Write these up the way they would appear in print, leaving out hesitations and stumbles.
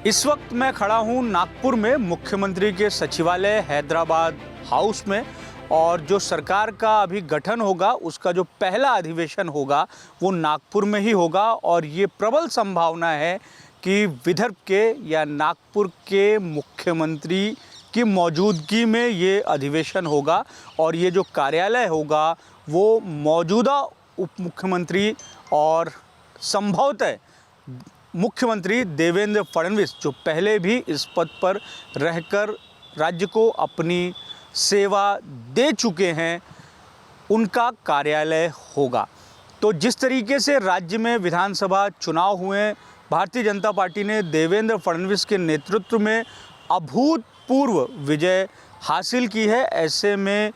इस वक्त मैं खड़ा हूं नागपुर में मुख्यमंत्री के सचिवालय हैदराबाद हाउस में। और जो सरकार का अभी गठन होगा उसका जो पहला अधिवेशन होगा वो नागपुर में ही होगा। और ये प्रबल संभावना है कि विदर्भ के या नागपुर के मुख्यमंत्री की मौजूदगी में ये अधिवेशन होगा। और ये जो कार्यालय होगा वो मौजूदा उप मुख्यमंत्री और संभवतः मुख्यमंत्री देवेंद्र फडणवीस, जो पहले भी इस पद पर रहकर राज्य को अपनी सेवा दे चुके हैं, उनका कार्यालय होगा। तो जिस तरीके से राज्य में विधानसभा चुनाव हुए, भारतीय जनता पार्टी ने देवेंद्र फडणवीस के नेतृत्व में अभूतपूर्व विजय हासिल की है। ऐसे में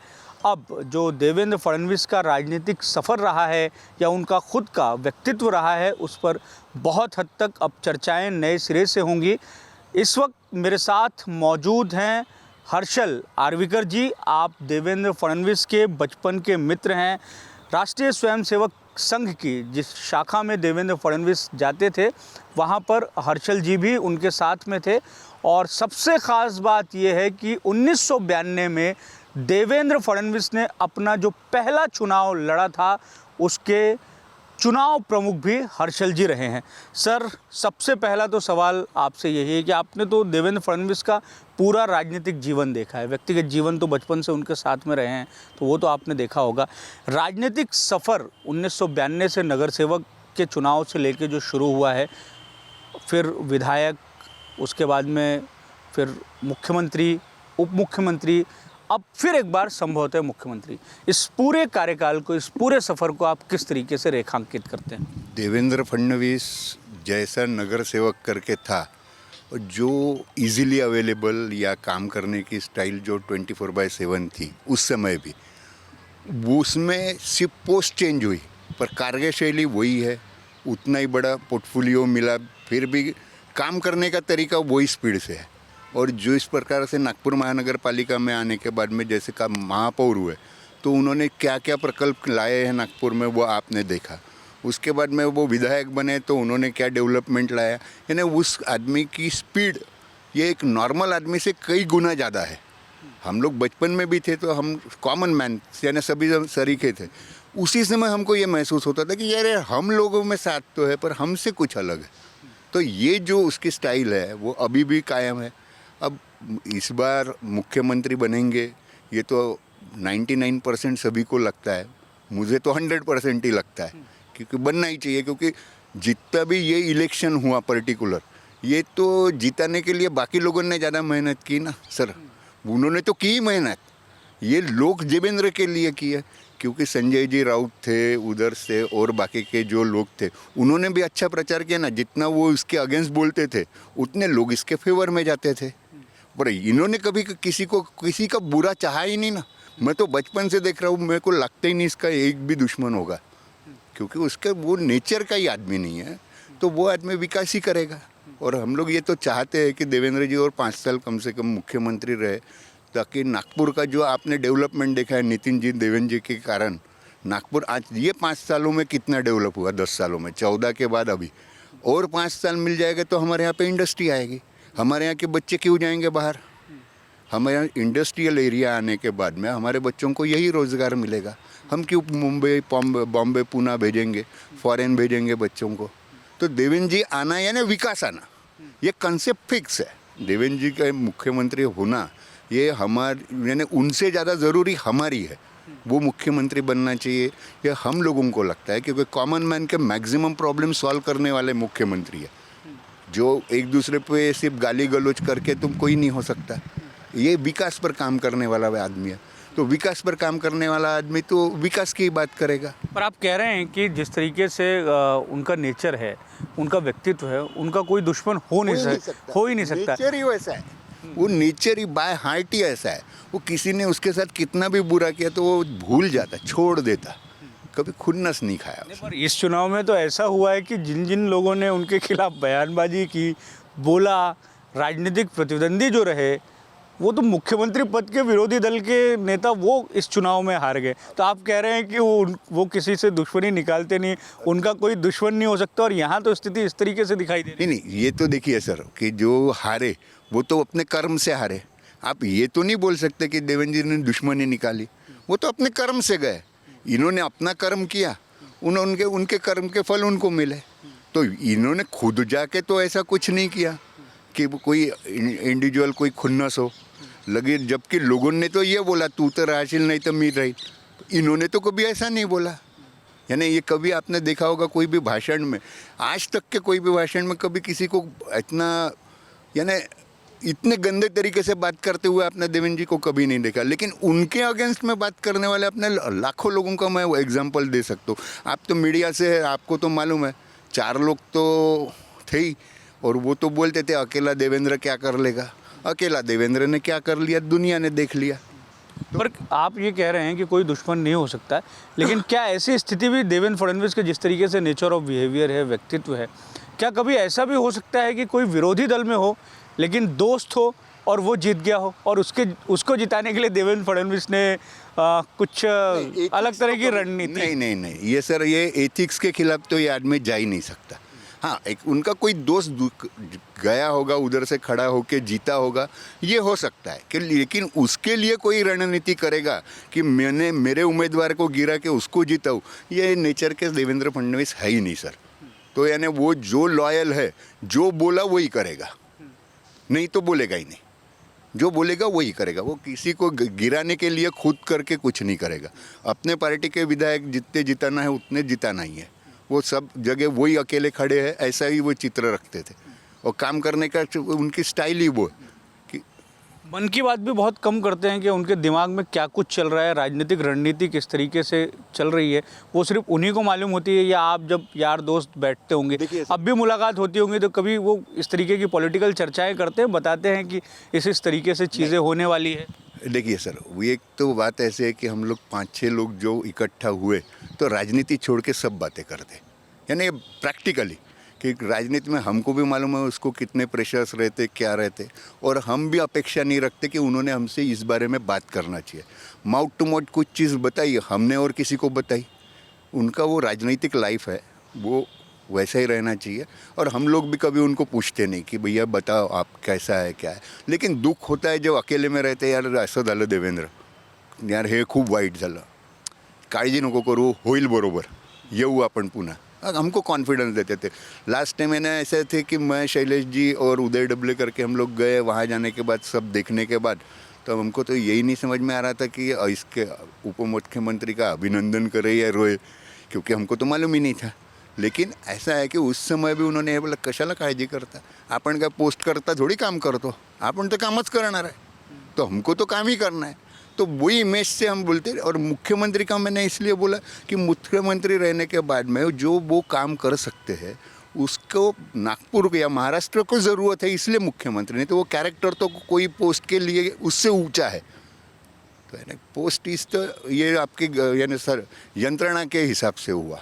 अब जो देवेंद्र फडणवीस का राजनीतिक सफ़र रहा है या उनका खुद का व्यक्तित्व रहा है, उस पर बहुत हद तक अब चर्चाएं नए सिरे से होंगी। इस वक्त मेरे साथ मौजूद हैं हर्षल आर्वीकर जी। आप देवेंद्र फडणवीस के बचपन के मित्र हैं। राष्ट्रीय स्वयंसेवक संघ की जिस शाखा में देवेंद्र फडणवीस जाते थे, वहाँ पर हर्षल जी भी उनके साथ में थे। और सबसे ख़ास बात यह है कि 1992 में देवेंद्र फडणवीस ने अपना जो पहला चुनाव लड़ा था, उसके चुनाव प्रमुख भी हर्षल जी रहे हैं। सर, सबसे पहला तो सवाल आपसे यही है कि आपने तो देवेंद्र फडणवीस का पूरा राजनीतिक जीवन देखा है, व्यक्तिगत जीवन तो बचपन से उनके साथ में रहे हैं, तो वो तो आपने देखा होगा। राजनीतिक सफ़र 1992 से नगर सेवक के चुनाव से लेके जो शुरू हुआ है, फिर विधायक, उसके बाद में फिर मुख्यमंत्री, उप मुख्यमंत्री, अब फिर एक बार संभवतः मुख्यमंत्री, इस पूरे कार्यकाल को, इस पूरे सफ़र को आप किस तरीके से रेखांकित करते हैं? देवेंद्र फडणवीस जैसा नगर सेवक करके था, जो इजीली अवेलेबल या काम करने की स्टाइल जो 24/7 थी उस समय भी, वो उसमें सिर्फ पोस्ट चेंज हुई पर कार्यशैली वही है। उतना ही बड़ा पोर्टफोलियो मिला, फिर भी काम करने का तरीका वही स्पीड से है। और जो इस प्रकार से नागपुर महानगर पालिका में आने के बाद में जैसे का महापौर हुए, तो उन्होंने क्या क्या प्रकल्प लाए हैं नागपुर में वो आपने देखा। उसके बाद में वो विधायक बने तो उन्होंने क्या डेवलपमेंट लाया, यानी उस आदमी की स्पीड ये एक नॉर्मल आदमी से कई गुना ज़्यादा है। हम लोग बचपन में भी थे तो हम कॉमन मैन यानी सभी सरीखे थे। उसी समय हमको ये महसूस होता था कि यार हम लोगों में साथ तो है पर हमसे कुछ अलग है। तो ये जो उसकी स्टाइल है वो अभी भी कायम है। अब इस बार मुख्यमंत्री बनेंगे ये तो 99% सभी को लगता है, मुझे तो 100% ही लगता है, क्योंकि बनना ही चाहिए। क्योंकि जितना भी ये इलेक्शन हुआ पर्टिकुलर, ये तो जिताने के लिए बाकी लोगों ने ज़्यादा मेहनत की ना सर, उन्होंने तो की मेहनत, ये लोग देवेंद्र के लिए की है। क्योंकि संजय जी राउत थे उधर से और बाकी के जो लोग थे, उन्होंने भी अच्छा प्रचार किया ना। जितना वो इसके अगेंस्ट बोलते थे उतने लोग इसके फेवर में जाते थे। पर इन्होंने कभी किसी का बुरा चाहा ही नहीं ना। मैं तो बचपन से देख रहा हूँ, मेरे को लगता ही नहीं इसका एक भी दुश्मन होगा, क्योंकि उसका वो नेचर का ही आदमी नहीं है। तो वो आदमी विकास ही करेगा। और हम लोग ये तो चाहते हैं कि देवेंद्र जी और 5 साल कम से कम मुख्यमंत्री रहे, ताकि नागपुर का जो आपने डेवलपमेंट देखा है नितिन जी, देवेंद्र जी के कारण नागपुर आज ये 5 सालों में कितना डेवलप हुआ, 10 सालों में, 14 के बाद अभी और 5 साल मिल जाएगा तो हमारे यहाँ पे इंडस्ट्री आएगी। हमारे यहाँ के बच्चे क्यों जाएंगे बाहर? हमारे यहाँ इंडस्ट्रियल एरिया आने के बाद में हमारे बच्चों को यही रोज़गार मिलेगा। हम क्यों मुंबई, बॉम्बे, पुणे भेजेंगे, फॉरेन भेजेंगे बच्चों को? तो देवेंद्र जी आना यानी विकास आना, ये कंसेप्ट फिक्स है। देवेंद्र जी का मुख्यमंत्री होना ये हमारे यानी उनसे ज़्यादा ज़रूरी हमारी है। वो मुख्यमंत्री बनना चाहिए, ये हम लोगों को लगता है, क्योंकि कॉमन मैन के मैक्सिमम प्रॉब्लम सॉल्व करने वाले मुख्यमंत्री है। जो एक दूसरे पे सिर्फ गाली गलौज करके तुम कोई नहीं हो सकता। ये विकास पर काम करने वाला आदमी है, तो विकास पर काम करने वाला आदमी तो विकास की बात करेगा। पर आप कह रहे हैं कि जिस तरीके से उनका नेचर है, उनका व्यक्तित्व है, उनका कोई दुश्मन हो ही नहीं सकता। नेचर ही वैसा है, वो नेचर ही बाय हार्ट ही ऐसा है। वो किसी ने उसके साथ कितना भी बुरा किया तो वो भूल जाता, छोड़ देता, कभी खुन्नस नहीं खाया। पर इस चुनाव में तो ऐसा हुआ है कि जिन जिन लोगों ने उनके खिलाफ बयानबाजी की, बोला, राजनीतिक प्रतिद्वंदी जो रहे, वो तो मुख्यमंत्री पद के विरोधी दल के नेता वो इस चुनाव में हार गए, तो आप कह रहे हैं कि वो किसी से दुश्मनी निकालते नहीं, उनका कोई दुश्मन नहीं हो सकता, और यहाँ तो स्थिति इस तरीके से दिखाई दे रही है। नहीं, ये तो देखिए सर कि जो हारे वो तो अपने कर्म से हारे। आप ये तो नहीं बोल सकते कि देवेंद्र जी ने दुश्मनी निकाली, वो तो अपने कर्म से गए। इन्होंने अपना कर्म किया, उनके कर्म के फल उनको मिले। तो इन्होंने खुद जाके तो ऐसा कुछ नहीं किया कि कोई इंडिविजुअल कोई खुन्नस हो लगे, जबकि लोगों ने तो ये बोला तू तो राशिल नहीं तो मीर रही। इन्होंने तो कभी ऐसा नहीं बोला। यानी ये कभी आपने देखा होगा कोई भी भाषण में, आज तक के कोई भी भाषण में कभी किसी को इतना यानी इतने गंदे तरीके से बात करते हुए आपने देवेंद्र जी को कभी नहीं देखा। लेकिन उनके अगेंस्ट में बात करने वाले अपने लाखों लोगों का मैं एग्जांपल दे सकता हूँ। आप तो मीडिया से है, आपको तो मालूम है 4 लोग तो थे ही, और वो तो बोलते थे अकेला देवेंद्र क्या कर लेगा। अकेला देवेंद्र ने क्या कर लिया, दुनिया ने देख लिया। पर आप ये कह रहे हैं कि कोई दुश्मन नहीं हो सकता है, लेकिन क्या ऐसी स्थिति भी देवेंद्र फडणवीस के जिस तरीके से नेचर ऑफ बिहेवियर है, व्यक्तित्व है, क्या कभी ऐसा भी हो सकता है कि कोई विरोधी दल में हो लेकिन दोस्त हो और वो जीत गया हो, और उसको जिताने के लिए देवेंद्र फडणवीस ने कुछ अलग तरह की रणनीति? नहीं, ये सर ये एथिक्स के खिलाफ तो ये आदमी जा ही नहीं सकता। हाँ, एक उनका कोई दोस्त गया होगा उधर से खड़ा होके जीता होगा, ये हो सकता है कि, लेकिन उसके लिए कोई रणनीति करेगा कि मैंने मेरे उम्मीदवार को गिरा के उसको जीताऊँ, ये नेचर के देवेंद्र फडणवीस है ही नहीं सर। तो यानी वो जो लॉयल है, जो बोला वही करेगा, नहीं तो बोलेगा ही नहीं। जो बोलेगा वही करेगा। वो किसी को गिराने के लिए खुद करके कुछ नहीं करेगा। अपने पार्टी के विधायक जितने जिताना है उतने जिताना ही है। वो सब जगह वही अकेले खड़े हैं, ऐसा ही वो चित्र रखते थे, और काम करने का उनकी स्टाइल ही वो है कि मन की बात भी बहुत कम करते हैं कि उनके दिमाग में क्या कुछ चल रहा है, राजनीतिक रणनीति किस तरीके से चल रही है, वो सिर्फ उन्हीं को मालूम होती है, या आप जब यार दोस्त बैठते होंगे, अब भी मुलाकात होती होंगी, तो कभी वो इस तरीके की पॉलिटिकल चर्चाएं करते हैं, बताते हैं कि इस तरीके से चीज़ें होने वाली है? देखिए सर, वो एक तो बात ऐसे है कि हम लोग 5-6 लोग जो इकट्ठा हुए तो राजनीति छोड़ के सब बातें करते, यानी प्रैक्टिकली कि राजनीति में हमको भी मालूम है उसको कितने प्रेशर्स रहते, क्या रहते, और हम भी अपेक्षा नहीं रखते कि उन्होंने हमसे इस बारे में बात करना चाहिए। माउथ टू माउथ कुछ चीज़ बताई हमने और किसी को बताई। उनका वो राजनीतिक लाइफ है, वो वैसा ही रहना चाहिए, और हम लोग भी कभी उनको पूछते नहीं कि भैया बताओ आप कैसा है क्या है। लेकिन दुख होता है जब अकेले में रहते, यार असं झालं देवेंद्र, यार हे खूप वाईट झालं, काळजी नको करू, होईल बरोबर, येऊ आपण पुन्हा, हमको कॉन्फिडेंस देते थे। लास्ट टाइम मैंने ऐसे थे कि मैं शैलेश जी और उदय डबले करके हम लोग गए, वहाँ जाने के बाद सब देखने के बाद तो हमको तो यही नहीं समझ में आ रहा था कि इसके उप मुख्यमंत्री का अभिनंदन करे या रोए, क्योंकि हमको तो मालूम ही नहीं था। लेकिन ऐसा है कि उस समय भी उन्होंने हे बोला कशाला काळजी करता, आपण काय पोस्ट करता थोड़ी काम करतो, आपण तो कामच करणार आहे, तो हमको तो काम ही करना है। तो वही इमेज से हम बोलते। और मुख्यमंत्री का मैंने इसलिए बोला कि मुख्यमंत्री रहने के बाद में जो वो काम कर सकते हैं उसको नागपुर या महाराष्ट्र को ज़रूरत है, इसलिए मुख्यमंत्री, नहीं तो वो कैरेक्टर तो कोई पोस्ट के लिए उससे ऊंचा है। तो यानी पोस्ट इस तो ये आपकी यानी सर यंत्रणा के हिसाब से हुआ,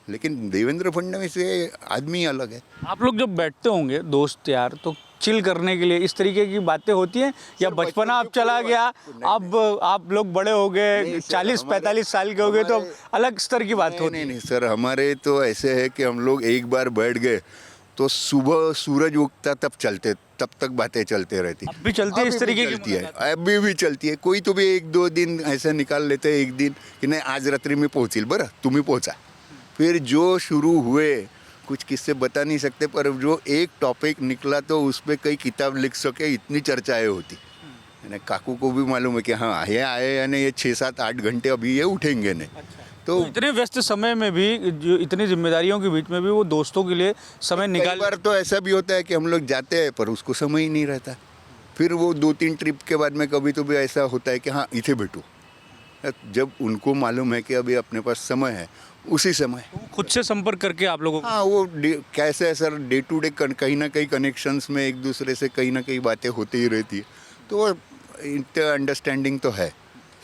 लेकिन देवेंद्र फडणवीस ये आदमी अलग है। आप लोग जब बैठते होंगे दोस्त यार, तो चिल करने के लिए इस तरीके की बातें होती हैं, या बचपना अब चला गया, अब आप लोग बड़े हो गए, 40-45 साल के हो गए, तो अलग स्तर की बात होती है? नहीं सर, हमारे तो ऐसे है कि हम लोग एक बार बैठ गए तो सुबह सूरज उगता तब चलते, तब तक बातें चलते रहती। अब भी चलती है इस तरीके की? चलती है, अभी भी चलती है। कोई तो भी 1-2 दिन ऐसा निकाल लेते हैं, एक दिन कि नहीं आज रात्रि में पहुँचील, बरं तुम्ही पहुँचा। फिर जो शुरू हुए कुछ किस्से बता नहीं सकते, पर जो एक टॉपिक निकला तो उस पर कई किताब लिख सके, इतनी चर्चाएं होती। काकू को भी मालूम है कि हाँ ये आए यानी ये 6-7-8 घंटे अभी ये उठेंगे नहीं। तो इतने व्यस्त समय में भी, जो इतनी जिम्मेदारियों के बीच में भी वो दोस्तों के लिए समय निकाल। कई बार तो ऐसा भी होता है कि हम लोग जाते हैं पर उसको समय ही नहीं रहता। फिर वो 2-3 ट्रिप के बाद में कभी तो भी ऐसा होता है कि हाँ इथे बैठो, जब उनको मालूम है कि अभी अपने पास समय है उसी समय खुद से संपर्क करके आप लोगों को। हाँ, वो कैसे है सर, डे टू डे कहीं ना कहीं कनेक्शंस में एक दूसरे से कहीं ना कहीं बातें होती ही रहती है, तो वो अंडरस्टैंडिंग तो है।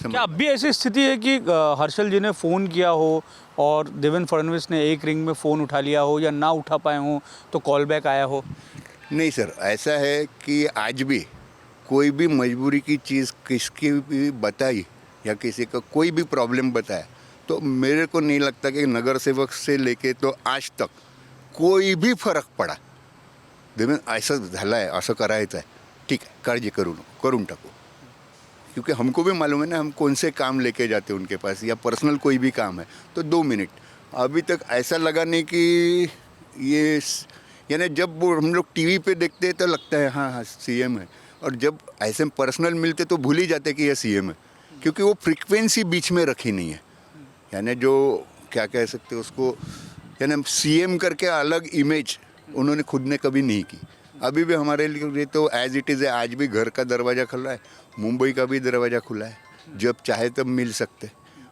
क्या अब भी ऐसी स्थिति है कि हर्षल जी ने फ़ोन किया हो और देवेंद्र फडणवीस ने एक रिंग में फ़ोन उठा लिया हो, या ना उठा पाए हो तो कॉल बैक आया हो? नहीं सर, ऐसा है कि आज भी कोई भी मजबूरी की चीज़ किसकी भी बताई या किसी का कोई भी प्रॉब्लम बताया तो मेरे को नहीं लगता कि नगर सेवक से लेके तो आज तक कोई भी फरक पडा. असं झालं आहे, असं करायचं आहे, ठीक आहे, काळजी करून टाकू. क्योंकि हमको भी मालूम है ना हम कौन से काम लेके जाते हैं उनके पास या पर्सनल कोई भी काम है तो 2 मिनट. अभी तक ऐसा लगा नहीं कि ये यानी जब वो हम लोग टीवी पे देखते हैं तो लगता है हाँ सीएम है, और जब ऐसे पर्सनल मिलते तो भूल ही जाते कि ये सीएम है, क्योंकि वो फ्रीक्वेंसी बीच में रखी नहीं है. यानी जो क्या कह सकते हैं उसको, यानी सीएम करके अलग इमेज उन्होंने खुद ने कभी नहीं की. अभी भी हमारे लिए तो एज इट इज़ है. आज भी घर का दरवाज़ा खुला है, मुंबई का भी दरवाज़ा खुला है. जब चाहे तब मिल सकते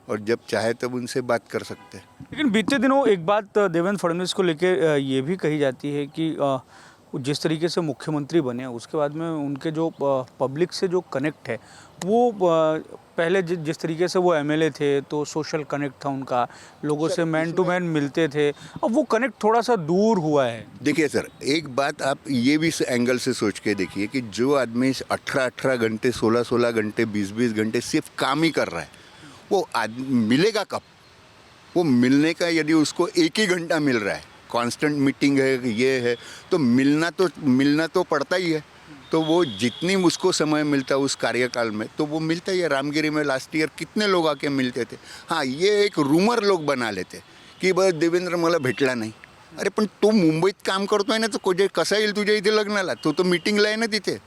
और जब चाहे तब उनसे बात कर सकते हैं. लेकिन बीते दिनों एक बात देवेंद्र फडणवीस को लेकर ये भी कही जाती है कि जिस तरीके से मुख्यमंत्री बने उसके बाद में उनके जो पब्लिक से जो कनेक्ट है वो पहले जिस तरीके से वो एमएलए थे तो सोशल कनेक्ट था उनका, लोगों से मैन टू मैन मिलते थे. अब वो कनेक्ट थोड़ा सा दूर हुआ है. देखिए सर, एक बात आप ये भी एंगल से सोच के देखिए कि जो आदमी 18-18 घंटे 16-16 घंटे 20-20 घंटे सिर्फ काम ही कर रहा है, वो आदमी मिलेगा कब? वो मिलने का यदि उसको 1 ही घंटा मिल रहा है, कांस्टेंट मीटिंग है, ये है, तो मिलना तो पड़ता ही है. तो वो जितनी उसको समय मिलता उस कार्यकाल में तो वो मिलता ही है. रामगिरी में लास्ट ईयर कितने लोग आके मिलते थे. हाँ, ये एक रूमर लोग बना लेते की बस देवेंद्र मला भेटला नाही. अरे पण तू मुंबईत काम करतोय ना, तो कसा येईल तुझ्या इथे लग्नाला? तो मीटिंगला आहे ना तिथे.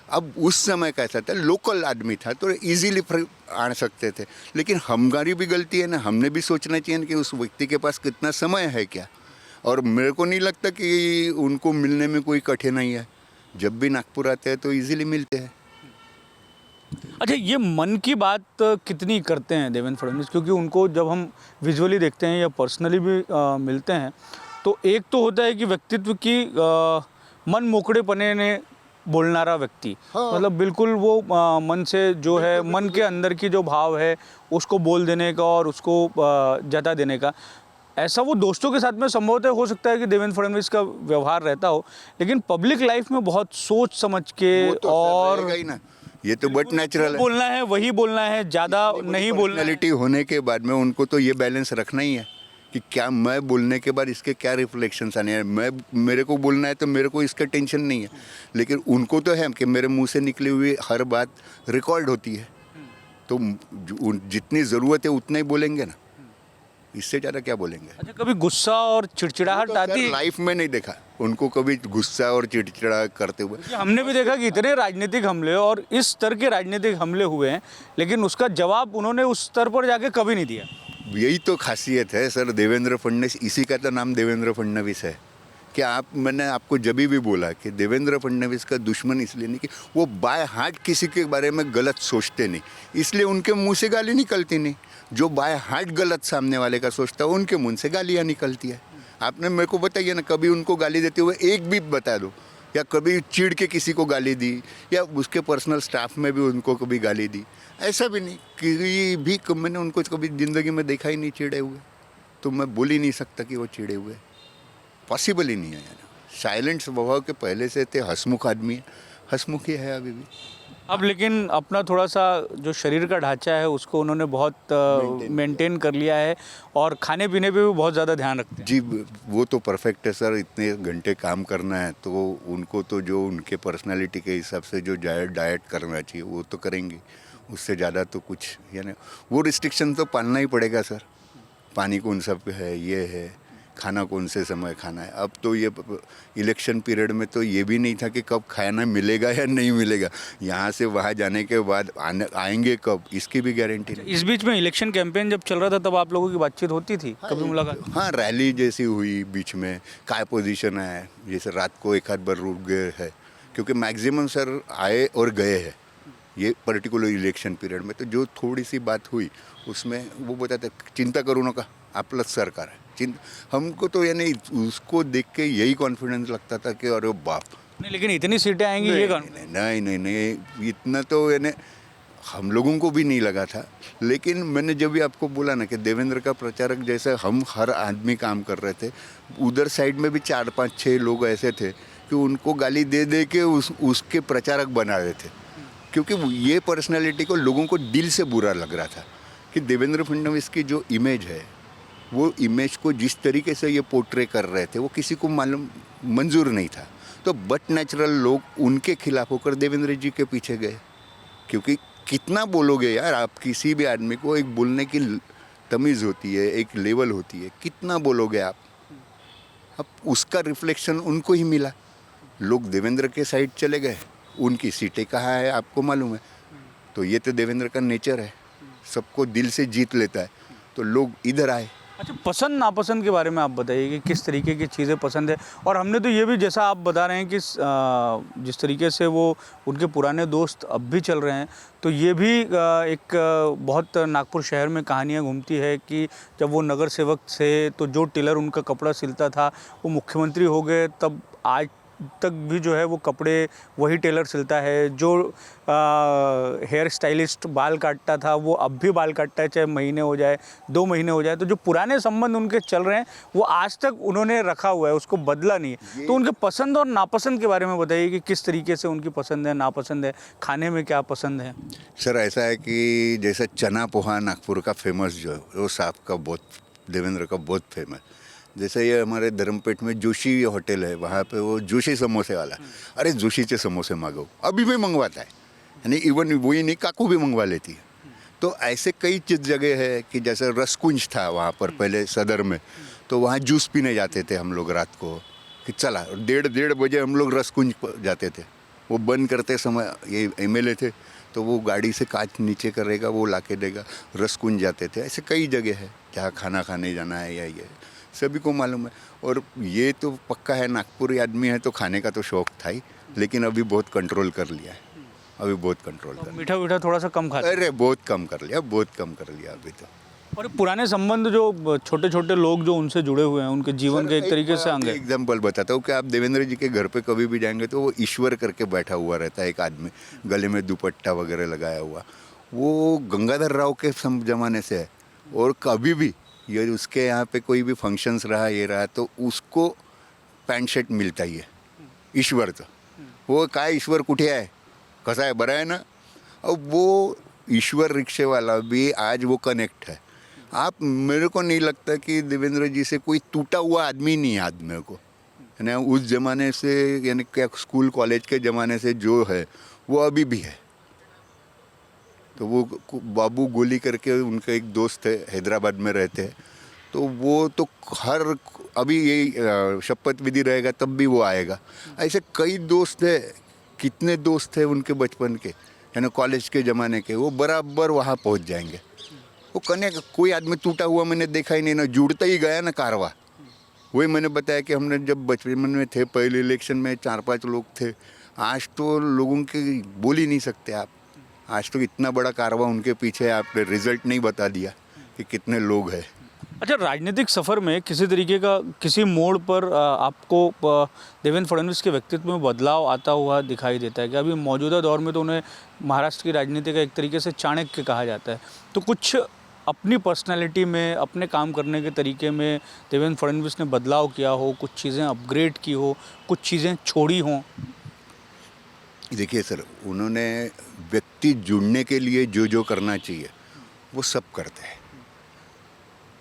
अब उस समय कैसा था, लोकल आदमी था तो इजीली आ सकते थे. लेकिन हमारी भी गलती है ना, हमने भी सोचना चाहिए ना कि उस व्यक्ति के पास कितना समय है क्या. और मेरे को नहीं लगता कि उनको मिलने में कोई कठिनाई है. जब भी नागपुर आते हैं तो इजीली मिलते हैं. अच्छा, ये मन की बात कितनी करते हैं देवेंद्र फडणवीस? क्योंकि उनको जब हम विजुअली देखते हैं या पर्सनली भी मिलते हैं तो एक तो होता है कि व्यक्तित्व की मन मोकड़ेपने ने बोलनारा व्यक्ति. हाँ. मतलब बिल्कुल वो मन से जो है, मन के अंदर की जो भाव है उसको बोल देने का और उसको जता देने का. ऐसा वो दोस्तों के साथ में संभवतः हो सकता है कि देवेंद्र फडणवीस का व्यवहार रहता हो, लेकिन पब्लिक लाइफ में बहुत सोच समझ के वो तो और रहेगा ही ना, ये तो बट नेचुरल है. बोलना है, वही बोलना है, ज़्यादा नहीं बोलना है. पर्सनैलिटी होने के बाद में उनको तो ये बैलेंस रखना ही है कि क्या मैं बोलने के बाद इसके क्या रिफ्लेक्शंस आने हैं. मेरे को बोलना है तो मेरे को इसका टेंशन नहीं है, लेकिन उनको तो है कि मेरे मुंह से निकली हुई हर बात रिकॉर्ड होती है. तो जितनी ज़रूरत है उतना ही बोलेंगे ना, इससे ज़्यादा क्या बोलेंगे. अच्छा, कभी गुस्सा और चिड़चिड़ाहट आती है? लाइफ में नहीं देखा उनको कभी गुस्सा और चिड़चिड़ा करते हुए. हमने भी देखा कि इतने राजनीतिक हमले और इस स्तर के राजनीतिक हमले हुए हैं, लेकिन उसका जवाब उन्होंने उस स्तर पर जाके कभी नहीं दिया. यही तो खासियत है सर देवेंद्र फडणवीस. इसी का तो नाम देवेंद्र फडणवीस है कि मैंने आपको जब भी बोला कि देवेंद्र फडणवीस का दुश्मन इसलिए नहीं कि वो बाय हार्ट किसी के बारे में गलत सोचते नहीं, इसलिए उनके मुंह से गाली निकलती नहीं. जो बाय हार्ट गलत सामने वाले का सोचता है उनके मुंह से गालियाँ निकलती है. आपने मेरे को बताइए ना, कभी उनको गाली देते हुए एक भी बता दो, या कभी चिढ़ के किसी को गाली दी, या उसके पर्सनल स्टाफ में भी उनको कभी गाली दी. ऐसा भी नहीं कि भी मैंने उनको कभी ज़िंदगी में देखा ही नहीं चिढ़े हुए. तो मैं बोल ही नहीं सकता कि वो चिढ़े हुए, पॉसिबल ही नहीं है. साइलेंट स्वभाव के पहले से थे, हंसमुख आदमी है, हंसमुख ही है अभी भी. अब लेकिन अपना थोड़ा सा जो शरीर का ढांचा है उसको उन्होंने बहुत मेंटेन कर लिया है और खाने पीने पे भी बहुत ज़्यादा ध्यान रखते हैं. जी, वो तो परफेक्ट है सर. इतने घंटे काम करना है तो उनको तो जो उनके पर्सनालिटी के हिसाब से जो डाइट करना चाहिए वो तो करेंगे. उससे ज़्यादा तो कुछ यानी वो रिस्ट्रिक्शन तो पालना ही पड़ेगा सर. पानी कौन सा है, ये है, खाना कौन से समय खाना है. अब तो ये इलेक्शन पीरियड में तो ये भी नहीं था कि कब खाना मिलेगा या नहीं मिलेगा. यहाँ से वहाँ जाने के बाद आएंगे कब, इसकी भी गारंटी नहीं. इस बीच में इलेक्शन कैंपेन जब चल रहा था तब आप लोगों की बातचीत होती थी, कभी मुलाकात? हाँ, रैली जैसी हुई बीच में, क्या पोजीशन है, जैसे रात को एक आध बार रुक गए है, क्योंकि मैक्सिमम सर आए और गए हैं ये पर्टिकुलर इलेक्शन पीरियड में. तो जो थोड़ी सी बात हुई उसमें वो बताते चिंता करो नका, आपलंच सरकार है. हमको तो यानी उसको देख के यही कॉन्फिडेंस लगता था कि अरे बाप. नहीं, लेकिन इतनी सीटें आएंगी ये नहीं, इतना तो यानी हम लोगों को भी नहीं लगा था. लेकिन मैंने जब भी आपको बोला ना कि देवेंद्र का प्रचारक जैसे हम हर आदमी काम कर रहे थे, उधर साइड में भी 4-5-6 लोग ऐसे थे कि उनको गाली दे दे के उसके प्रचारक बना रहे थे. क्योंकि ये पर्सनालिटी को लोगों को दिल से बुरा लग रहा था कि देवेंद्र फडणवीस की जो इमेज है, वो इमेज को जिस तरीके से ये पोर्ट्रे कर रहे थे वो किसी को मालूम मंजूर नहीं था। तो बट नेचुरल लोग उनके खिलाफ होकर देवेंद्र जी के पीछे गए, क्योंकि कितना बोलोगे यार, आप किसी भी आदमी को एक बोलने की तमीज़ होती है, एक लेवल होती है, कितना बोलोगे आप। अब उसका रिफ्लेक्शन उनको ही मिला, लोग देवेंद्र के साइड चले गए, उनकी सीटें कहाँ है आपको मालूम है। तो ये तो देवेंद्र का नेचर है, सबको दिल से जीत लेता है, तो लोग इधर आए। अच्छा, पसंद नापसंद के बारे में आप बताइए कि किस तरीके की चीज़ें पसंद है। और हमने तो ये भी, जैसा आप बता रहे हैं कि जिस तरीके से वो उनके पुराने दोस्त अब भी चल रहे हैं, तो ये भी एक बहुत नागपुर शहर में कहानियाँ घूमती है कि जब वो नगर सेवक थे तो जो टेलर उनका कपड़ा सिलता था वो मुख्यमंत्री हो गए, तब आज तक भी जो है वो कपड़े वही टेलर सिलता है। जो हेयर स्टाइलिस्ट बाल काटता था वो अब भी बाल काटता है, चाहे महीने हो जाए 2 महीने हो जाए। तो जो पुराने संबंध उनके चल रहे हैं वो आज तक उन्होंने रखा हुआ है, उसको बदला नहीं है। तो उनके पसंद और नापसंद के बारे में बताइए कि किस तरीके से उनकी पसंद है, नापसंद है, खाने में क्या पसंद है। सर ऐसा है कि जैसे चना पोहा नागपुर का फेमस जो है, वो साहब का बहुत, देवेंद्र का बहुत फेमस। जैसे ये हमारे धर्मपेट में जोशी होटल है, वहाँ पे वो जोशी समोसे वाला, अरे जोशीचे समोसे मांगो, अभी भी मंगवाता है, यानी इवन वही नहीं, काकू भी मंगवा लेती है। तो ऐसे कई चीज़ जगह है कि जैसे रसकुंज था वहाँ पर पहले सदर में, तो वहाँ जूस पीने जाते थे हम लोग रात को, कि चला 1:30 बजे हम लोग रसकुंज जाते थे। वो बंद करते समय ये एमएलए थे, तो वो गाड़ी से कांच नीचे करेगा, वो ला के देगा, रसकुंज जाते थे। ऐसे कई जगह है जहाँ खाना खाने जाना है, या ये सभी को मालूम है। और ये तो पक्का है, नागपुरी आदमी है तो खाने का तो शौक था ही, लेकिन अभी बहुत कंट्रोल कर लिया है, अभी बहुत कंट्रोल कर लिया। मीठा मीठा थोड़ा सा कम खाते हैं। अरे बहुत कम कर लिया, बहुत कम कर लिया अभी तो। और पुराने संबंध, जो छोटे छोटे लोग जो उनसे जुड़े हुए हैं, उनके जीवन के एक तरीके से अंग है। एग्जाम्पल बताता हूँ कि आप देवेंद्र जी के घर पे कभी भी जाएंगे तो वो ईश्वर करके बैठा हुआ रहता है, एक आदमी गले में दुपट्टा वगैरह लगाया हुआ। वो गंगाधर राव के ज़माने से है, और कभी भी ये उसके यहाँ पे कोई भी फंक्शंस रहा, ये रहा, तो उसको पॅन्ट शर्ट मिलता ही है ईश्वर। तो वो काय ईश्वर कुठे आहे, कसा आहे, बरा है ना। अब वो ईश्वर रिक्शे वाला भी आज वो कनेक्ट है। आप, मेरे को नहीं लगता कि देवेंद्र जी से कोई टूटा हुआ आदमी नहीं है आज मेरे को, यानी उस ज़माने से, यानी क्या स्कूल कॉलेज के ज़माने से जो है वो अभी भी है। तो वो बाबू गोली करके उनका एक दोस्त है, हैदराबाद में रहते हैं, तो वो तो हर, अभी यही शपथ विधि रहेगा तब भी वो आएगा। ऐसे कई दोस्त है, कितने दोस्त हैं उनके बचपन के, यानी कॉलेज के ज़माने के, वो बराबर वहाँ पहुँच जाएंगे। वो कनेक्ट, कोई आदमी टूटा हुआ मैंने देखा ही नहीं ना, जुड़ता ही गया ना कारवा। वही मैंने बताया कि हमने जब बचपन में थे, पहले इलेक्शन में 4-5 लोग थे, आज तो लोगों के बोल ही नहीं सकते आप। आज तो इतना बड़ा कारवा उनके पीछे, आपने रिजल्ट नहीं बता दिया कि कितने लोग हैं। अच्छा, राजनीतिक सफ़र में किसी तरीके का, किसी मोड़ पर आपको देवेंद्र फडणवीस के व्यक्तित्व में बदलाव आता हुआ दिखाई देता है कि अभी मौजूदा दौर में तो उन्हें महाराष्ट्र की राजनीति का एक तरीके से चाणक्य कहा जाता है, तो कुछ अपनी पर्सनैलिटी में, अपने काम करने के तरीके में देवेंद्र फडणवीस ने बदलाव किया हो, कुछ चीज़ें अपग्रेड की हो, कुछ चीज़ें छोड़ी हों? देखिए सर, उन्होंने व्यक्ति जुड़ने के लिए जो जो करना चाहिए वो सब करते हैं,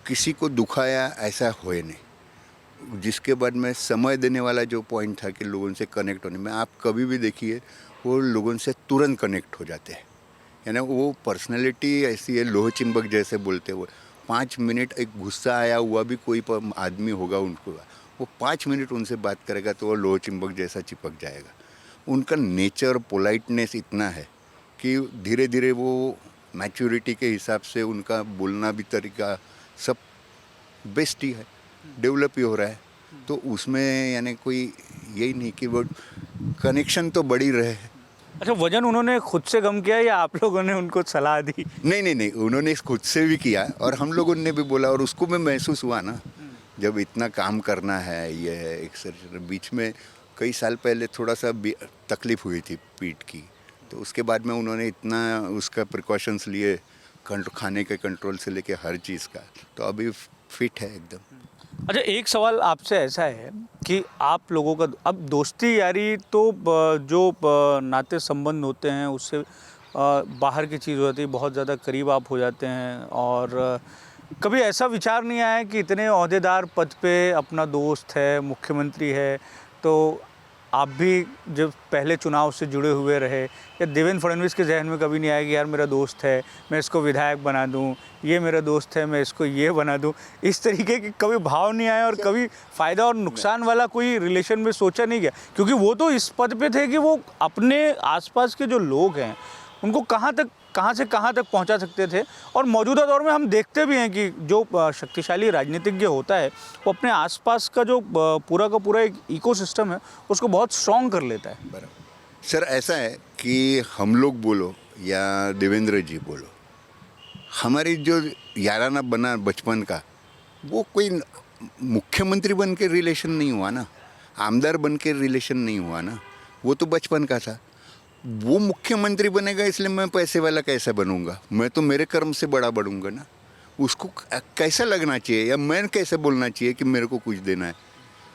किसी को दुखाया ऐसा होए नहीं। जिसके बाद में समय देने वाला जो पॉइंट था कि लोगों से कनेक्ट होने में, आप कभी भी देखिए वो लोगों से तुरंत कनेक्ट हो जाते हैं, यानी वो पर्सनैलिटी ऐसी है, लोह चिंबक जैसे बोलते हुए। 5 मिनट एक गुस्सा आया हुआ भी कोई आदमी होगा उनको, वो 5 मिनट उनसे बात करेगा तो वो लोह चिंबक जैसा चिपक जाएगा। उनका नेचर, पोलाइटनेस इतना है कि धीरे धीरे वो मैच्योरिटी के हिसाब से उनका बोलना भी तरीका सब बेस्ट ही है, डेवलप ही हो रहा है। तो उसमें यानी कोई यही नहीं कि वो कनेक्शन तो बढ़ी रहे। अच्छा, वजन उन्होंने खुद से कम किया या आप लोगों ने उनको सलाह दी? नहीं, उन्होंने खुद से भी किया और हम लोगों ने भी बोला, और उसको भी महसूस हुआ ना, जब इतना काम करना है, ये है एक सर। बीच में कई साल पहले थोड़ा सा तकलीफ हुई थी पीठ की, तो उसके बाद में उन्होंने इतना उसका प्रिकॉशंस लिए, खाने के कंट्रोल से लेके हर चीज़ का, तो अभी फिट है एकदम। अच्छा, एक सवाल आपसे ऐसा है कि आप लोगों का अब दोस्ती यारी तो जो नाते संबंध होते हैं उससे बाहर की चीज़ हो जाती है, बहुत ज़्यादा करीब आप हो जाते हैं। और कभी ऐसा विचार नहीं आया कि इतने ओहदेदार पद पे अपना दोस्त है, मुख्यमंत्री है, तो आप भी जब पहले चुनाव से जुड़े हुए रहे, या देवेंद्र फडणवीस के जहन में कभी नहीं आया कि यार मेरा दोस्त है, मैं इसको विधायक बना दूं, ये मेरा दोस्त है, मैं इसको ये बना दूं, इस तरीके के कभी भाव नहीं आए? और कभी फ़ायदा और नुकसान वाला कोई रिलेशन में सोचा नहीं गया? क्योंकि वो तो इस पद पे थे कि वो अपने आसपास के जो लोग हैं उनको कहाँ से कहाँ तक पहुंचा सकते थे। और मौजूदा दौर में हम देखते भी हैं कि जो शक्तिशाली राजनीतिज्ञ होता है वो अपने आसपास का जो पूरा का पूरा एक इकोसिस्टम है उसको बहुत स्ट्रॉन्ग कर लेता है। बराबर सर, ऐसा है कि हम लोग बोलो या देवेंद्र जी बोलो, हमारी जो याराना बना बचपन का, वो कोई मुख्यमंत्री बन के रिलेशन नहीं हुआ ना, आमदार बन के रिलेशन नहीं हुआ ना, वो तो बचपन का था। वो मुख्यमंत्री बनेगा इसलिए मैं पैसे वाला कैसे बनूंगा? मैं तो मेरे कर्म से बड़ा बढ़ूंगा ना। उसको कैसा लगना चाहिए या मैं कैसे बोलना चाहिए कि मेरे को कुछ देना है?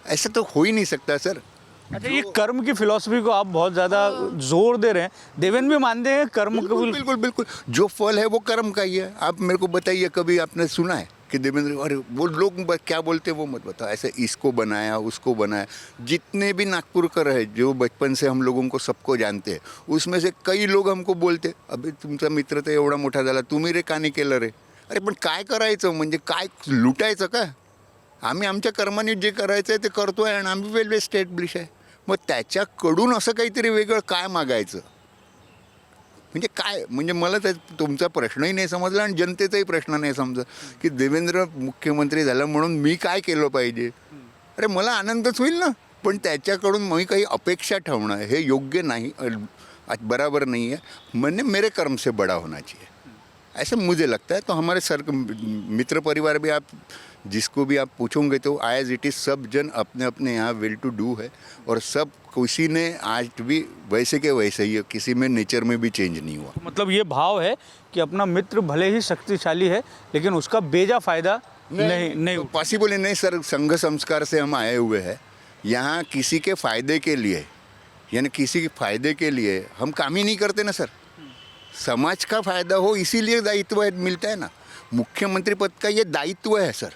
ऐसा तो हो ही नहीं सकता सर। अच्छा, ये कर्म की फिलॉसफी को आप बहुत ज़्यादा जोर दे रहे हैं। देवेंद्र भी मानते हैं कर्म को। बिल्कुल बिल्कुल बिल्कुल, जो फल है वो कर्म का ही है। आप मेरे को बताइए, कभी आपने सुना है कि देवेंद्र, अरे वो लोग क्या बोलते हैं वो मत बताओ, ऐसे इसको बनाया उसको बनाया। जितने भी नागपुर का रहे, जो बचपन से हम लोगों को सबको जानते हैं, उसमें से कई लोग हमको बोलते, अबे तुमचा मित्र तर एवढा मोठा झाला, तुम्ही रे का नाही केलं रे? अरे पण काय करायचं, म्हणजे काय लुटायचं का? आम्ही आमच्या कर्माने जे करायचं आहे ते करतोय आणि आम्ही वेल एस्टॅब्लिश आहे. मग त्याच्याकडून असं काहीतरी वेगळं काय मागायचं? म्हणजे काय, म्हणजे मला त्या तुमचा प्रश्नही नाही समजला आणि जनतेचाही प्रश्न नाही समजला की देवेंद्र मुख्यमंत्री झाला म्हणून मी काय केलं पाहिजे. अरे मला आनंदच होईल ना, पण त्याच्याकडून मी काही अपेक्षा ठेवणं हे योग्य नाही, बराबर नहीं है. मैंने मेरे कर्म से बड़ा होना चाहिए, ऐसा मुझे लगता है. तो हमारे सर मित्र परिवार भी, आप जिसको भी आप पूछोगे तो एज इट इज़ सब जन अपने अपने यहाँ वेल टू डू है, और सब किसी ने आज भी वैसे के वैसे ही है, किसी में नेचर में भी चेंज नहीं हुआ. मतलब ये भाव है कि अपना मित्र भले ही शक्तिशाली है लेकिन उसका बेजा फायदा नहीं तो पॉसिबल ही नहीं सर. संघ संस्कार से हम आए हुए हैं यहाँ, किसी के फ़ायदे के लिए, यानी किसी के फ़ायदे के लिए हम काम ही नहीं करते ना सर. समाज का फ़ायदा हो इसीलिए दायित्व मिलता है ना. मुख्यमंत्री पद का ये दायित्व है सर,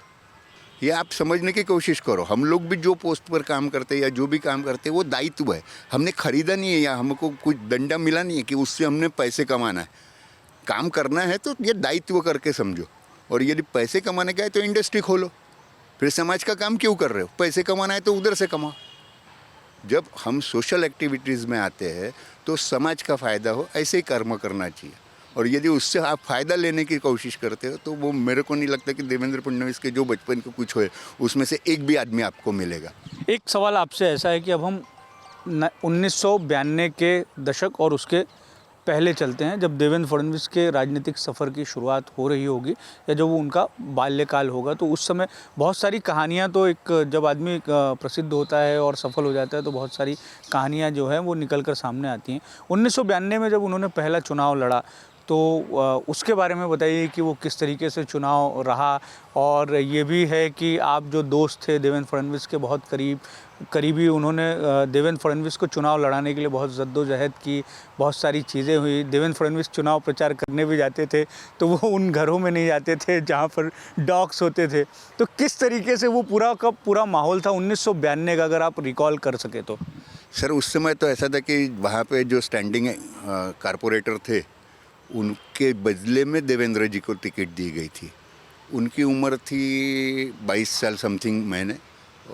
ये आप समझने की कोशिश करो. हम लोग भी जो पोस्ट पर काम करते हैं या जो भी काम करते हैं वो दायित्व है. हमने खरीदा नहीं है या हमको कुछ दंडा मिला नहीं है कि उससे हमने पैसे कमाना है. काम करना है तो ये दायित्व करके समझो. और यदि पैसे कमाने का है तो इंडस्ट्री खोलो. फिर समाज का काम क्यों कर रहे हो? पैसे कमाना है तो उधर से कमाओ. जब हम सोशल एक्टिविटीज़ में आते हैं तो समाज का फ़ायदा हो ऐसे ही कर्म करना चाहिए. और यदि उससे आप फ़ायदा लेने की कोशिश करते हो तो वो मेरे को नहीं लगता कि देवेंद्र फडणवीस के जो बचपन के कुछ हुए उसमें से एक भी आदमी आपको मिलेगा. एक सवाल आपसे ऐसा है कि अब हम 1992 के दशक और उसके पहले चलते हैं, जब देवेंद्र फडणवीस के राजनीतिक सफ़र की शुरुआत हो रही होगी या जब वो उनका बाल्यकाल होगा, तो उस समय बहुत सारी कहानियाँ, तो एक जब आदमी प्रसिद्ध होता है और सफल हो जाता है तो बहुत सारी कहानियाँ जो हैं वो निकल कर सामने आती हैं. 1992 में जब उन्होंने पहला चुनाव लड़ा तो उसके बारे में बताइए कि वो किस तरीके से चुनाव रहा. और ये भी है कि आप जो दोस्त थे देवेंद्र फडणवीस के बहुत करीबी, उन्होंने देवेंद्र फडणवीस को चुनाव लड़ाने के लिए बहुत जद्दोजहद की, बहुत सारी चीज़ें हुई. देवेंद्र फडणवीस चुनाव प्रचार करने भी जाते थे तो वो उन घरों में नहीं जाते थे जहाँ पर डॉग्स होते थे. तो किस तरीके से वो पूरा का पूरा माहौल था 1992 का, अगर आप रिकॉल कर सके तो? सर उस समय तो ऐसा था कि वहाँ पे जो स्टैंडिंग कारपोरेटर थे उनके बदले में देवेंद्र जी को टिकट दी गई थी. उनकी उम्र थी 22 साल समथिंग मैंने,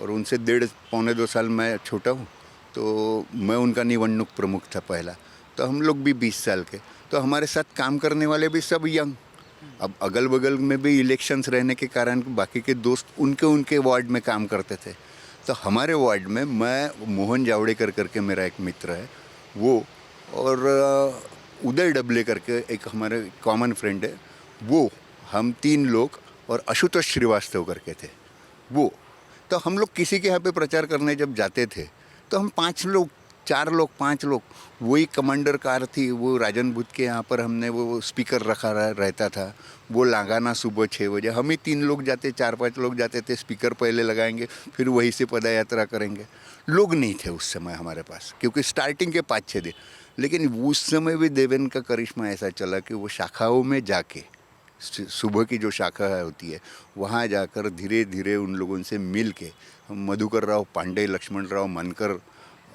और उनसे 1.5-2 साल मैं छोटा हूँ. तो मैं उनका निवडणूक प्रमुख था पहला. तो हम लोग भी 20 साल के, तो हमारे साथ काम करने वाले भी सब यंग. अब अगल बगल में भी इलेक्शंस रहने के कारण बाकी के दोस्त उनके वार्ड में काम करते थे. तो हमारे वार्ड में मैं, मोहन जावड़ेकर करके मेरा एक मित्र है वो, और उदय डबले करके एक हमारे कॉमन फ्रेंड है वो, हम 3 लोग, और आशुतोष श्रीवास्तव करके थे वो. तो हम लोग किसी के यहाँ पे प्रचार करने जब जाते थे तो हम 5 लोग 4 लोग 5 लोग, वही कमांडर कार थी, वो राजन बुद्ध के यहाँ पर हमने वो स्पीकर रहता था, वो लगाना सुबह 6 बजे। हम ही 3 लोग जाते, 4-5 लोग जाते थे, स्पीकर पहले लगाएंगे, फिर वहीं से पद यात्रा करेंगे। लोग नहीं थे उस समय हमारे पास, क्योंकि स्टार्टिंग के 5-6 दिन। लेकिन उस समय भी देवेंद्र का करिश्मा ऐसा चला कि वो शाखाओं में जाके, सुबह की जो शाखा होती है वहाँ जाकर धीरे धीरे उन लोगों से मिल के, मधुकर राव पांडे, लक्ष्मण राव मनकर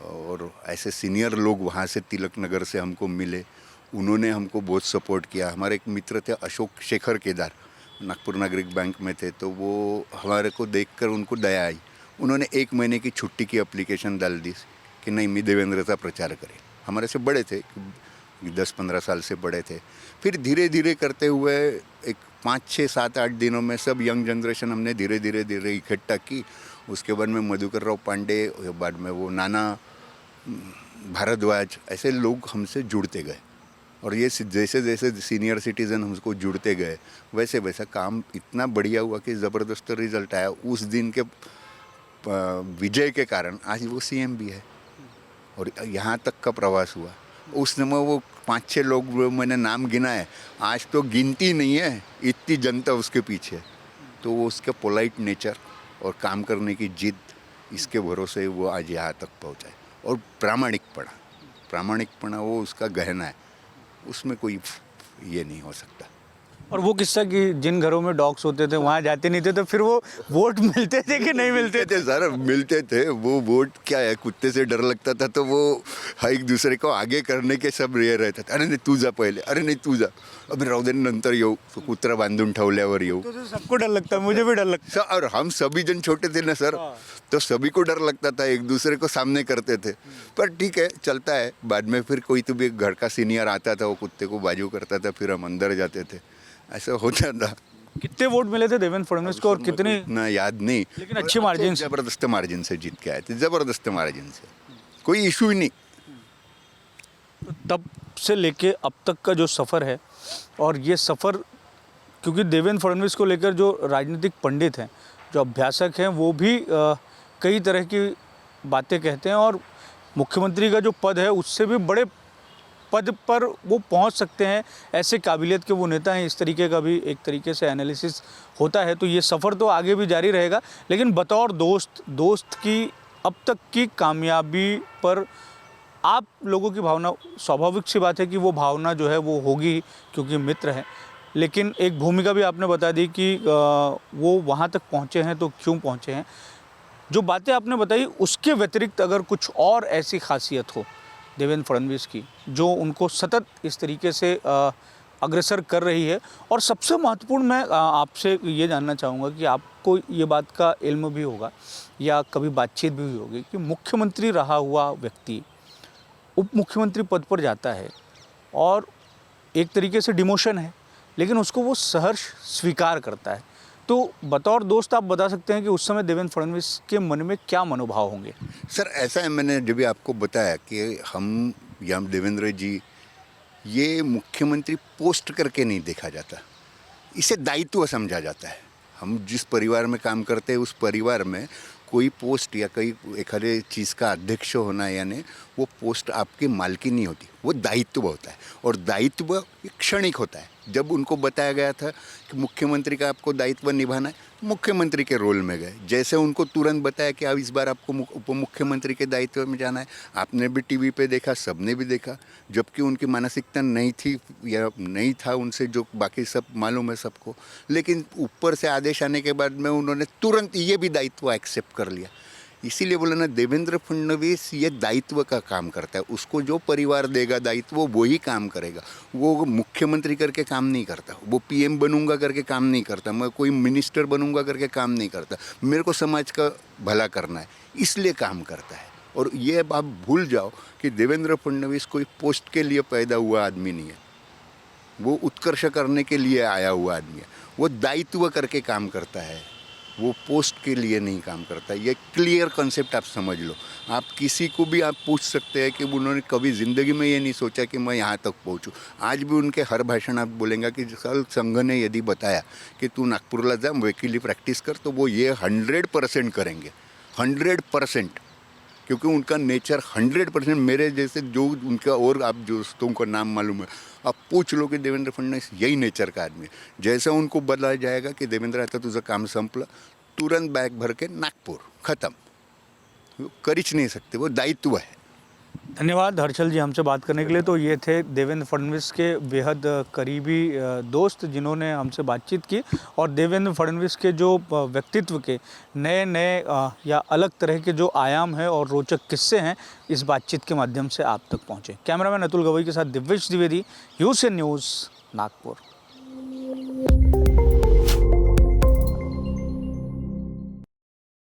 और ऐसे सीनियर लोग वहाँ से तिलक नगर से हमको मिले। उन्होंने हमको बहुत सपोर्ट किया। हमारे एक मित्र थे अशोक शेखर केदार, नागपुर नागरिक बैंक में थे, तो वो हमारे को देखकर उनको दया आई। उन्होंने 1 महीने की छुट्टी की एप्लीकेशन डाल दी कि नहीं, मैं देवेंद्र प्रचार करें। हमारे से बड़े थे, 10-15 साल से बड़े थे। फिर धीरे धीरे करते हुए एक 5-6-7-8 दिनों में सब यंग जनरेशन हमने धीरे धीरे इकट्ठा की। उसके बाद में मधुकर राव पांडे, बाद में वो नाना भारद्वाज, ऐसे लोग हमसे जुड़ते गए। और ये जैसे जैसे सीनियर सिटीज़न हमको जुड़ते गए, वैसे वैसा काम इतना बढ़िया हुआ कि ज़बरदस्त रिजल्ट आया। उस दिन के विजय के कारण आज वो सीएम भी है और यहाँ तक का प्रवास हुआ। उस समय वो 5-6 लोग मैंने नाम गिनाए, आज तो गिनती नहीं है, इतनी जनता उसके पीछे। तो वो उसके पोलाइट नेचर और काम करने की जिद, इसके भरोसे वो आज यहाँ तक पहुँचा है। और प्रामाणिकपना वो उसका गहना है, उसमें कोई ये नहीं हो सकता। और वो किस्सा कि जिन घरों में डॉग्स होते थे वहाँ जाते नहीं थे, तो फिर वो वोट मिलते थे कि नहीं मिलते थे? सर मिलते थे। वो वोट क्या है, कुत्ते से डर लगता था तो वो एक दूसरे को आगे करने के सब ये रहता था। अरे नाही तू जा पहिले, अरे नाही तू जा, अभी राहू दे नंतर येऊ, कुत्रा बांधून ठेवल्यावर येऊ। तो सबको डर लगता है, मुझे भी डर लगता है। और हम सभी जन छोटे थे ना सर, तो सभी को डर लगता था, एक दूसरे को सामने करते थे। पर ठीक है, चलता है। बाद में फिर कोई तो भी घर का सीनियर आता था, वो कुत्ते को बाजू करता था, फिर हम अंदर जाते थे, ऐसा होता था। कितने वोट मिले थे देवेंद्र फडणवीस को और कितने? ना याद नहीं, लेकिन अच्छी मार्जिन, जबरदस्त मार्जिन से जीत के आए थे, जबरदस्त मार्जिन से, कोई इशू ही नहीं। तब से लेके अब तक का जो सफ़र है, और ये सफ़र, क्योंकि देवेंद्र फडणवीस को लेकर जो राजनीतिक पंडित हैं, जो अभ्यासक हैं, वो भी कई तरह की बातें कहते हैं, और मुख्यमंत्री का जो पद है उससे भी बड़े पद पर वो पहुंच सकते हैं, ऐसे काबिलियत के वो नेता हैं। इस तरीके का भी एक तरीके से एनालिसिस होता है। तो ये सफ़र तो आगे भी जारी रहेगा, लेकिन बतौर दोस्त की अब तक की कामयाबी पर आप लोगों की भावना, स्वाभाविक सी बात है कि वो भावना जो है वो होगी, क्योंकि मित्र हैं। लेकिन एक भूमिका भी आपने बता दी कि वो वहाँ तक पहुँचे हैं तो क्यों पहुँचे हैं। जो बातें आपने बताई उसके व्यतिरिक्त अगर कुछ और ऐसी खासियत हो देवेंद्र फडणवीस की जो उनको सतत इस तरीके से अग्रसर कर रही है, और सबसे महत्वपूर्ण मैं आपसे ये जानना चाहूँगा कि आपको ये बात का इल्म भी होगा या कभी बातचीत भी हुई होगी कि मुख्यमंत्री रहा हुआ व्यक्ति उप मुख्यमंत्री पद पर जाता है और एक तरीके से डिमोशन है, लेकिन उसको वो सहर्ष स्वीकार करता है। तो बतौर दोस्त आप बता सकते हैं कि उस समय देवेंद्र फडणवीस के मन में क्या मनोभाव होंगे? सर ऐसा है, मैंने जब भी आपको बताया कि हम या देवेंद्र जी, ये मुख्यमंत्री पोस्ट करके नहीं देखा जाता, इसे दायित्व समझा जाता है। हम जिस परिवार में काम करते हैं उस परिवार में कोई पोस्ट या कई एखादे चीज़ का अध्यक्ष होना, यानी वो पोस्ट आपकी मालकी नहीं होती, वो दायित्व होता है। और दायित्व क्षणिक होता है। जब उनको बताया गया था कि मुख्यमंत्री का आपको दायित्व निभाना है, मुख्यमंत्री के रोल में गए। जैसे उनको तुरंत बताया कि अब इस बार आपको उप मुख्यमंत्री के दायित्व में जाना है, आपने भी टीवी पे देखा, सबने भी देखा, जबकि उनकी मानसिकता नहीं थी या नहीं था उनसे, जो बाकी सब मालूम है सबको। लेकिन ऊपर से आदेश आने के बाद में उन्होंने तुरंत ये भी दायित्व एक्सेप्ट कर लिया। इसीलिए बोला ना, देवेंद्र फडणवीस ये दायित्व का काम करता है। उसको जो परिवार देगा दायित्व वो ही काम करेगा। वो मुख्यमंत्री करके काम नहीं करता, वो पीएम बनूंगा करके काम नहीं करता, मैं कोई मिनिस्टर बनूंगा करके काम नहीं करता। मेरे को समाज का भला करना है, इसलिए काम करता है। और ये आप भूल जाओ कि देवेंद्र फडणवीस कोई पोस्ट के लिए पैदा हुआ आदमी नहीं है, वो उत्कर्ष करने के लिए आया हुआ आदमी है। वो दायित्व करके काम करता है, वो पोस्ट के लिए नहीं काम करता। ये क्लियर कॉन्सेप्ट आप समझ लो। आप किसी को भी आप पूछ सकते हैं कि उन्होंने कभी ज़िंदगी में ये नहीं सोचा कि मैं यहाँ तक पहुँचूँ। आज भी उनके हर भाषण आप बोलेंगे कि कल संघ ने यदि बताया कि तू नागपुरला जा वकीली प्रैक्टिस कर, तो वो ये 100% करेंगे, 100%। क्योंकि उनका नेचर 100% मेरे जैसे जो उनका और आप दोस्तों का नाम मालूम है, आप पूछ लो कि देवेंद्र फडणवीस यही नेचर का आदमी है। जैसा उनको बताया जाएगा की देवेंद्र आता तुझं काम संपलं, तुरंत बॅग भर के नागपुर, खत्म। वो कर ही नहीं सकते, वो दायित्व है। धन्यवाद हर्षल जी हमसे बात करने के लिए। तो ये थे देवेंद्र फडणवीस के बेहद करीबी दोस्त जिन्होंने हमसे बातचीत की और देवेंद्र फडणवीस के जो व्यक्तित्व के नए नए या अलग तरह के जो आयाम हैं और रोचक किस्से हैं इस बातचीत के माध्यम से आप तक पहुँचे। कैमरामैन अतुल गवई के साथ दिव्येश द्विवेदी, यूसीएन न्यूज़, नागपुर।